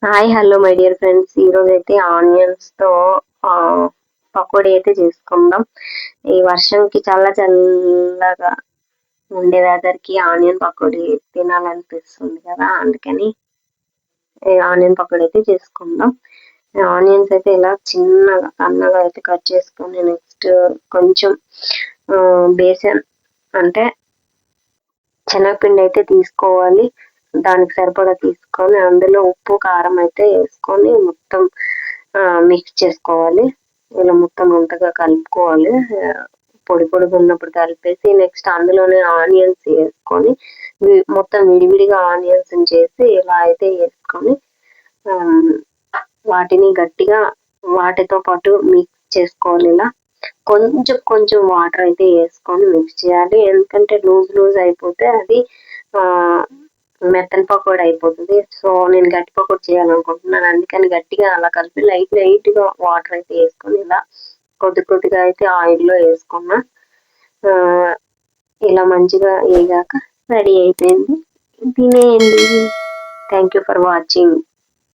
Hi hello my dear friends, ఈరోజు అయితే ఆనియన్స్తో పకోడీ అయితే చేసుకుందాం. ఈ వర్షంకి చాలా చల్లగా ఉండే వెదర్కి ఆనియన్ పకోడీ తినాలనిపిస్తుంది కదా, అందుకని ఆనియన్ పకోడీ అయితే చేసుకుందాం. ఆనియన్స్ అయితే ఇలా చిన్నగా సన్నగా అయితే కట్ చేసుకొని నెక్స్ట్ కొంచెం బేసన్ అంటే శనగపిండి అయితే తీసుకోవాలి. దానికి సరిపడా తీసుకొని అందులో ఉప్పు కారం అయితే వేసుకొని మొత్తం మిక్స్ చేసుకోవాలి. ఇలా మొత్తం అంతగా కలుపుకోవాలి. పొడి పొడిగా ఉన్నప్పుడు కలిపేసి నెక్స్ట్ అందులోనే ఆనియన్స్ వేసుకొని మొత్తం విడివిడిగా ఆనియన్స్ చేసి ఇలా అయితే వేసుకొని వాటిని గట్టిగా వాటితో పాటు మిక్స్ చేసుకోవాలి. ఇలా కొంచెం కొంచెం వాటర్ అయితే వేసుకొని మిక్స్ చేయాలి. ఎందుకంటే లూజ్ లూజ్ అయిపోతే అది మెత్తని పకోడీ అయిపోతుంది. సో నేను గట్టి పకోడీ చేయాలనుకుంటున్నాను, అందుకని గట్టిగా అలా కలిపి లైట్గా వాటర్ అయితే వేసుకొని ఇలా కొద్ది కొద్దిగా అయితే ఆయిల్లో వేసుకున్నా. ఇలా మంచిగా వేగాక రెడీ అయిపోయింది, తినేయండి. Thank you for watching.